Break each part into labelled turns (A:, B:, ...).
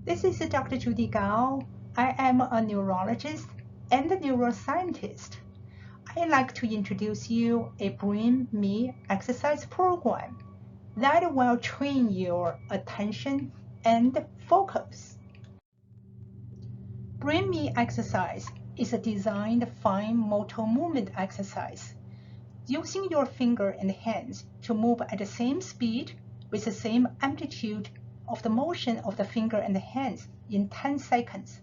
A: This is Dr. Judy Gao. I am a neurologist and a neuroscientist. I'd like to introduce you a Brain Me exercise program that will train your attention and focus. Brain Me exercise is a designed fine motor movement exercise using your finger and hands to move at the same speed with the same amplitude of the motion of the finger and the hands in 10 seconds.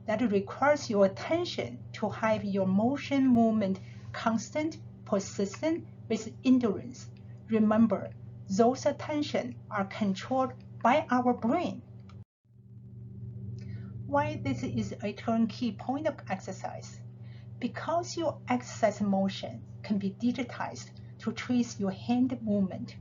A: That requires your attention to have your motion movement constant, persistent with endurance. Remember, those attention are controlled by our brain. Why this is a turnkey point of exercise? Because your exercise motion can be digitized to trace your hand movement.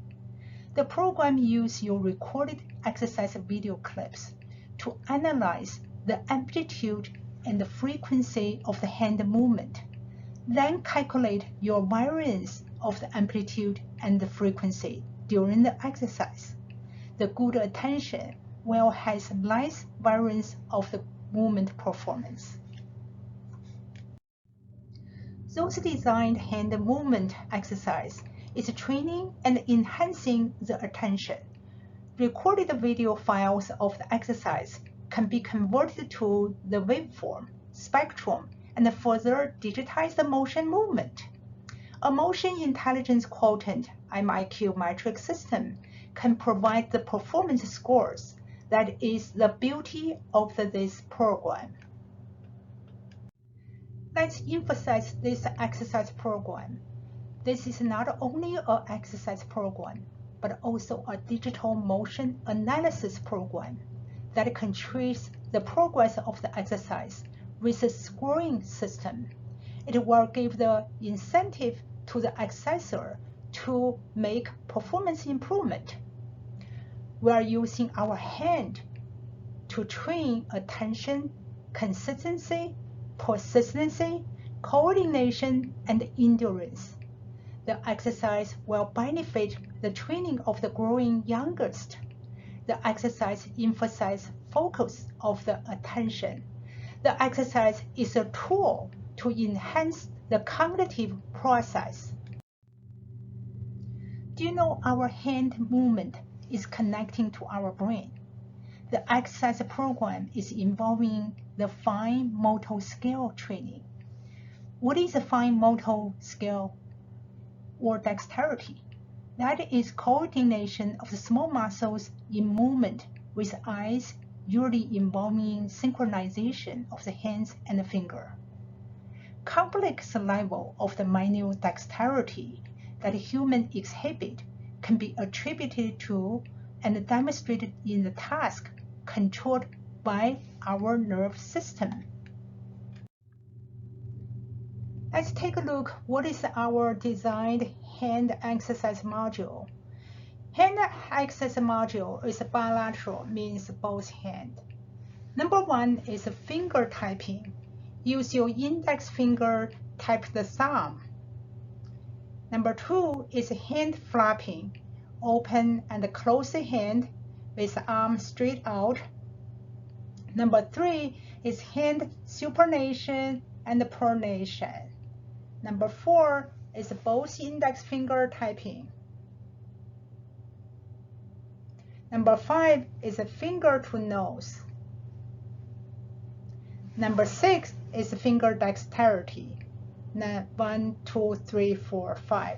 A: The program uses your recorded exercise video clips to analyze the amplitude and the frequency of the hand movement, then calculate your variance of the amplitude and the frequency during the exercise. The good attention will have less variance of the movement performance. Those designed hand movement exercise is training and enhancing the attention. Recorded video files of the exercise can be converted to the waveform, spectrum, and further digitize the motion movement. A motion intelligence quotient (MIQ) metric system can provide the performance scores. That is the beauty of this program. Let's emphasize this exercise program. This is not only an exercise program, but also a digital motion analysis program that can trace the progress of the exercise with a scoring system. It will give the incentive to the exerciser to make performance improvement. We are using our hand to train attention, consistency, persistency, coordination, and endurance. The exercise will benefit the training of the growing youngest. The exercise emphasizes focus of the attention. The exercise is a tool to enhance the cognitive process. Do you know our hand movement is connecting to our brain? The exercise program is involving the fine motor skill training. What is a fine motor skill or dexterity? That is coordination of the small muscles in movement with eyes, usually involving synchronization of the hands and the finger. Complex level of the manual dexterity that humans exhibit can be attributed to and demonstrated in the task controlled by our nerve system. Let's take a look what is our designed hand exercise module. Hand exercise module is bilateral, means both hand. Number one is finger typing. Use your index finger, type the thumb. Number two is hand flapping. Open and close the hand with arm straight out. Number three is hand supination and pronation. Number four is both index finger typing. Number five is finger to nose. Number six is finger dexterity. 1, 2, 3, 4, 5.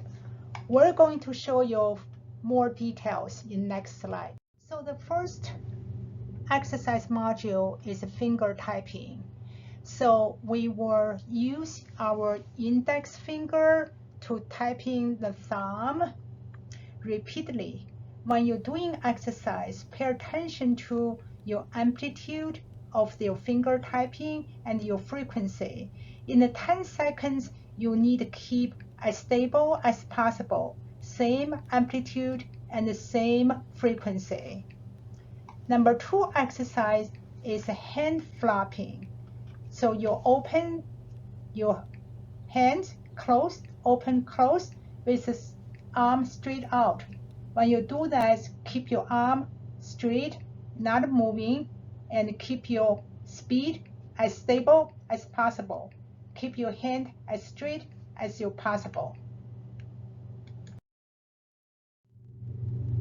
A: We're going to show you more details in next slide. So the first exercise module is finger typing. So we will use our index finger to typing the thumb repeatedly. When you're doing exercise, pay attention to your amplitude of your finger typing and your frequency. In the 10 seconds, you need to keep as stable as possible, same amplitude and the same frequency. Number two exercise is hand flapping. So you open your hands, close, open, close, with the arm straight out. When you do that, keep your arm straight, not moving. and keep your speed as stable as possible. Keep your hand as straight as you possible.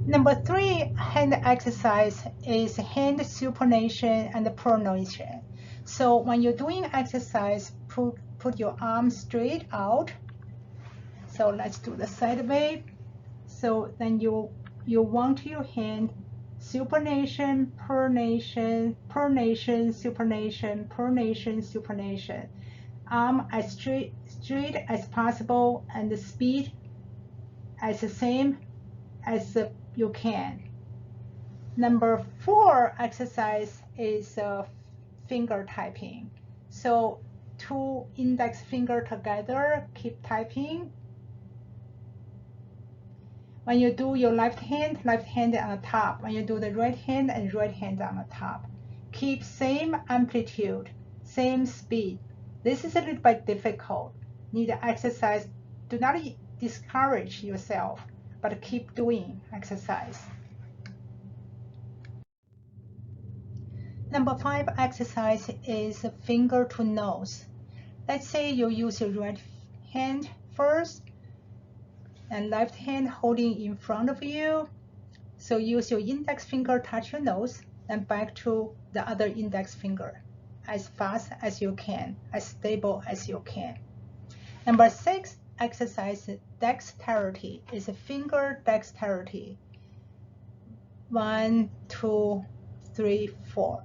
A: Number 3 hand exercise is hand supination and pronation. So when you're doing exercise, put your arms straight out. So let's do the side wave. So then you want your hand supination, pronation, pronation, supination, pronation, supination. Arm as straight as possible and the speed as the same as you can. Number 4 exercise is finger typing. So 2 index finger together, keep typing. When you do your left hand on the top. When you do the right hand on the top. Keep same amplitude, same speed. This is a little bit difficult. Need to exercise. Do not discourage yourself, but keep doing exercise. Number 5 exercise is finger to nose. Let's say you use your right hand first and left hand holding in front of you. So use your index finger, touch your nose, and back to the other index finger as fast as you can, as stable as you can. Number 6 exercise dexterity is a finger dexterity. 1, 2, 3, 4.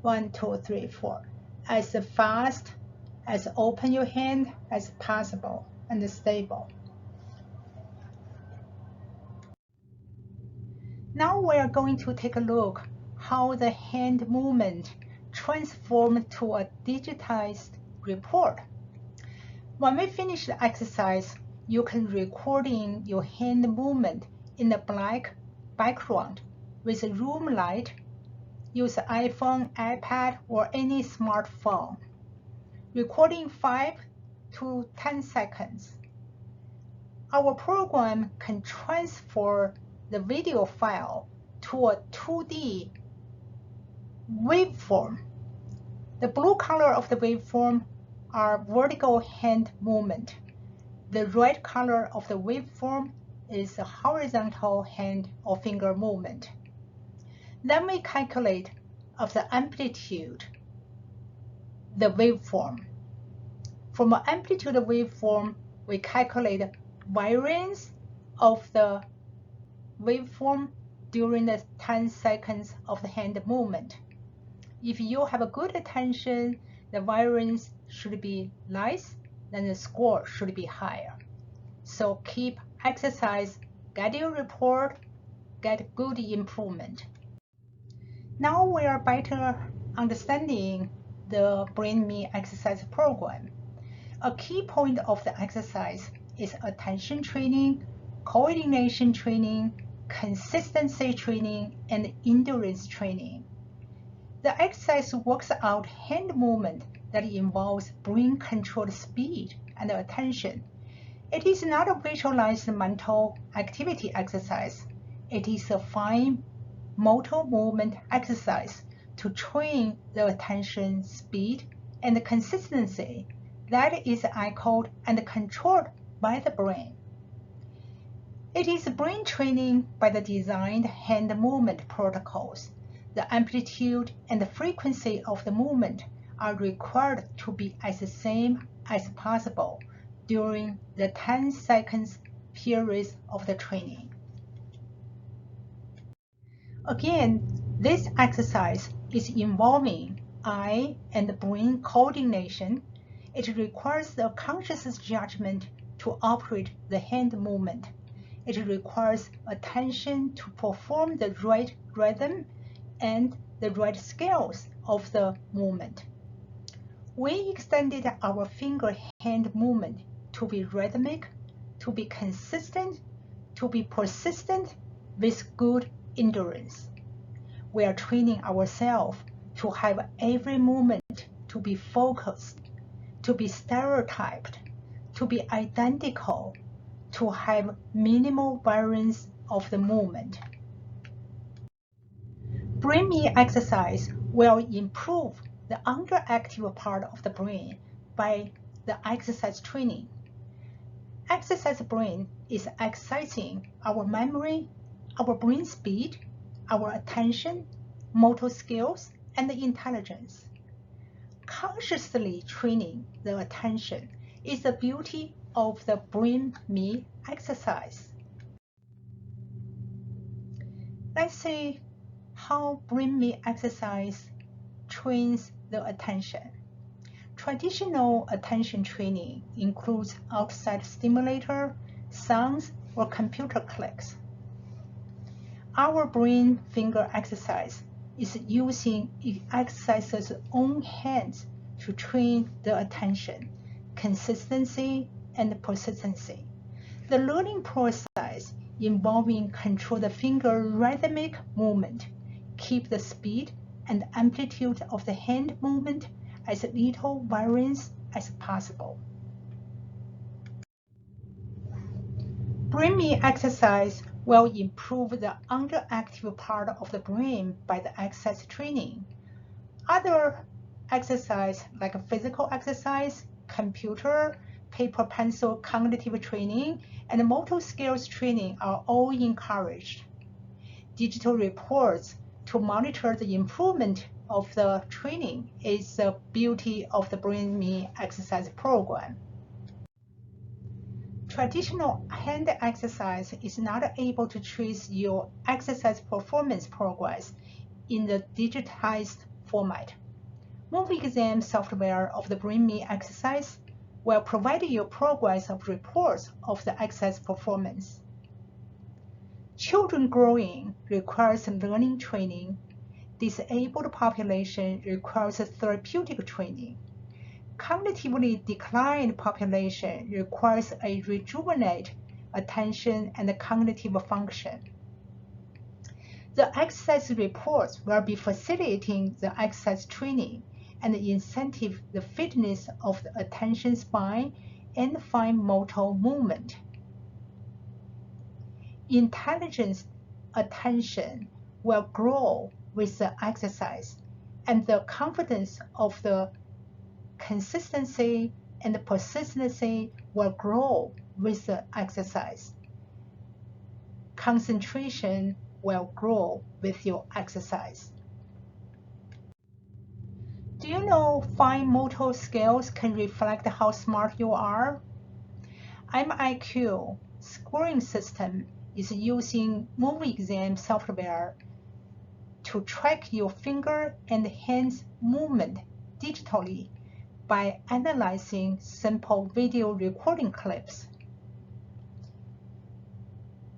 A: 1, 2, 3, 4. As fast as open your hand as possible and stable. Now we are going to take a look how the hand movement transformed to a digitized report. When we finish the exercise, you can record in your hand movement in a black background with a room light. Use iPhone, iPad, or any smartphone. Recording 5 to 10 seconds. Our program can transfer the video file to a 2D waveform. The blue color of the waveform are vertical hand movement. The red color of the waveform is a horizontal hand or finger movement. Then we calculate of the amplitude, the waveform. From the amplitude waveform, we calculate variance of the waveform during the 10 seconds of the hand movement. If you have a good attention, the variance should be less, then the score should be higher. So keep exercise, get your report, get good improvement. Now we are better understanding the BrainMe exercise program. A key point of the exercise is attention training, coordination training, consistency training, and endurance training. The exercise works out hand movement that involves brain-controlled speed and attention. It is not a visualized mental activity exercise. It is a fine motor movement exercise to train the attention, speed, and consistency that is echoed and controlled by the brain. It is brain training by the designed hand movement protocols. The amplitude and the frequency of the movement are required to be as the same as possible during the 10 seconds period of the training. Again, this exercise is involving eye and brain coordination. It requires the conscious judgment to operate the hand movement. It requires attention to perform the right rhythm and the right scales of the movement. We extended our finger hand movement to be rhythmic, to be consistent, to be persistent with good endurance. We are training ourselves to have every movement to be focused, to be stereotyped, to be identical, to have minimal variance of the movement. BrainMe exercise will improve the underactive part of the brain by the exercise training. Exercise brain is exercising our memory, our brain speed, our attention, motor skills, and intelligence. Consciously training the attention is the beauty of the BrainMe exercise. Let's see how BrainMe exercise trains the attention. Traditional attention training includes outside stimulator, sounds, or computer clicks. Our brain finger exercise is using the exerciser's own hands to train the attention, consistency, and persistency. The learning process involving control the finger rhythmic movement, keep the speed and amplitude of the hand movement as little variance as possible. BrainMe exercise will improve the underactive part of the brain by the exercise training. Other exercise like physical exercise, computer, paper pencil cognitive training, and motor skills training are all encouraged. Digital reports to monitor the improvement of the training is the beauty of the BrainMe exercise program. Traditional hand exercise is not able to trace your exercise performance progress in the digitized format. MoveExam software of the BrainMe exercise will provide you progress of reports of the exercise performance. Children growing requires learning training. Disabled population requires therapeutic training. Cognitively declined population requires a rejuvenate attention and cognitive function. The exercise reports will be facilitating the exercise training and incentive the fitness of the attention span and fine motor movement. Intelligence attention will grow with the exercise, and the confidence of the consistency and persistency will grow with the exercise. Concentration will grow with your exercise. Do you know fine motor skills can reflect how smart you are? MIQ scoring system is using MoveExam software to track your finger and hands movement digitally by analyzing simple video recording clips.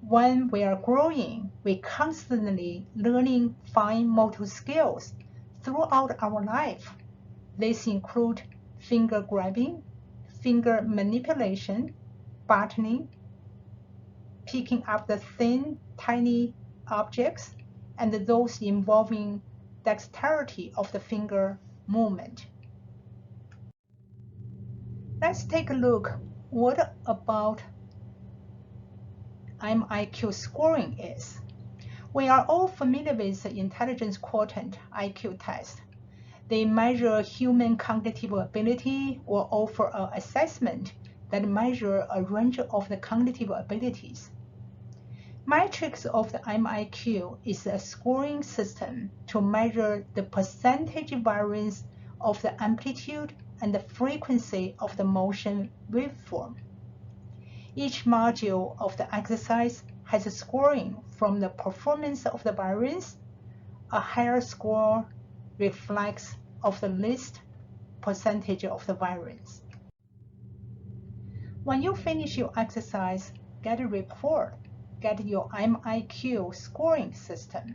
A: When we are growing, we constantly learning fine motor skills throughout our life. These include finger grabbing, finger manipulation, buttoning, picking up the thin, tiny objects, and those involving dexterity of the finger movement. Let's take a look what about MIQ scoring is. We are all familiar with the intelligence quotient IQ test. They measure human cognitive ability or offer an assessment that measure a range of the cognitive abilities. Matrix of the MIQ is a scoring system to measure the percentage variance of the amplitude and the frequency of the motion waveform. Each module of the exercise has a scoring from the performance of the variance. A higher score reflects of the least percentage of the variance. When you finish your exercise, get a report. Get your MIQ scoring system.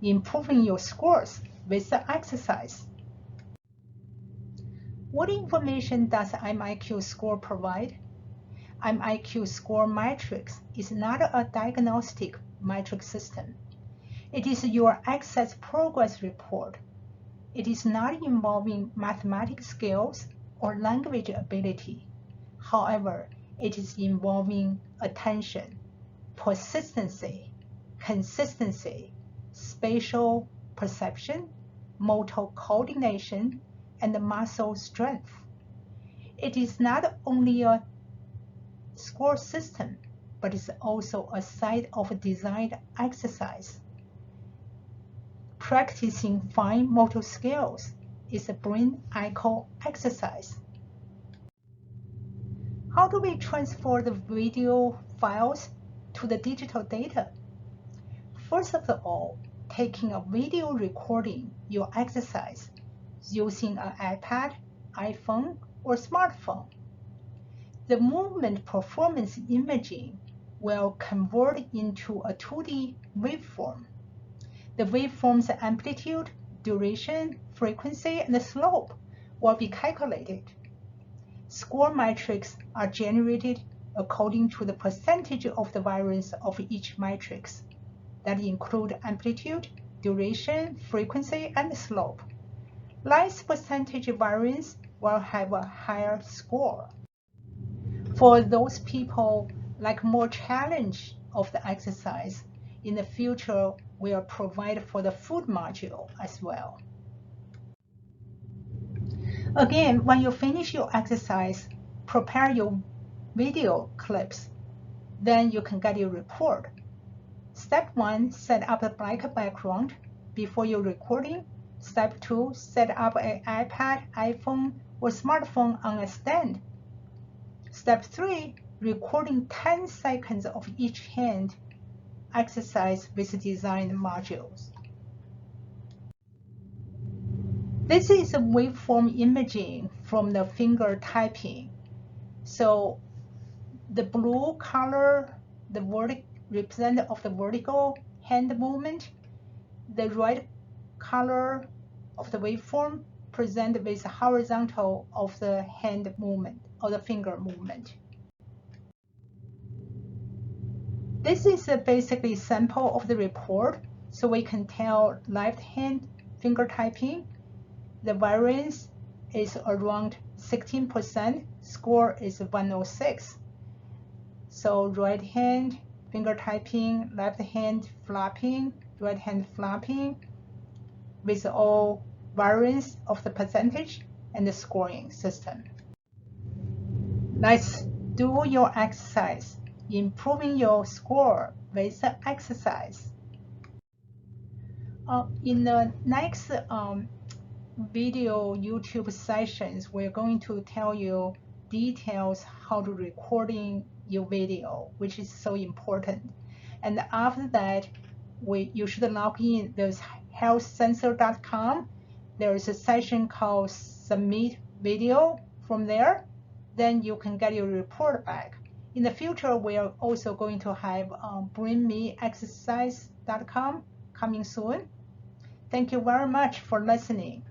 A: Improving your scores with the exercise. What information does MIQ score provide? MIQ score matrix is not a diagnostic metric system. It is your exercise progress report. It is not involving mathematics skills or language ability. However, it is involving attention, persistency, consistency, spatial perception, motor coordination, and muscle strength. It is not only a score system, but it's also a site of designed exercise. Practicing fine motor skills is a brain echo exercise. How do we transfer the video files to the digital data? First of all, taking a video recording your exercise using an iPad, iPhone, or smartphone. The movement performance imaging will convert into a 2D waveform. The waveform's amplitude, duration, frequency, and slope will be calculated. Score metrics are generated according to the percentage of the variance of each matrix that include amplitude, duration, frequency, and slope. Less percentage variance will have a higher score. For those people like more challenge of the exercise, in the future, we'll provide for the food module as well. Again, when you finish your exercise, prepare your video clips. Then you can get your report. Step 1, set up a black background before your recording. Step 2, set up an iPad, iPhone, or smartphone on a stand. Step 3, recording 10 seconds of each hand exercise with designed modules. This is a waveform imaging from the finger typing. So the blue color, represent of the vertical hand movement. The red color of the waveform present with horizontal of the hand movement or the finger movement. This is a basically sample of the report, so we can tell left hand finger typing. The variance is around 16%, score is 106. So right hand finger typing, left hand flapping, right hand flapping, with all variance of the percentage and the scoring system. Let's do your exercise, improving your score with the exercise. In the next video YouTube sessions, we're going to tell you details how to recording your video, which is so important. And after that, you should log in. There's healthsensor.com. There is a session called Submit Video. From there, then you can get your report back. In the future, we are also going to have BrainMeExercise.com coming soon. Thank you very much for listening.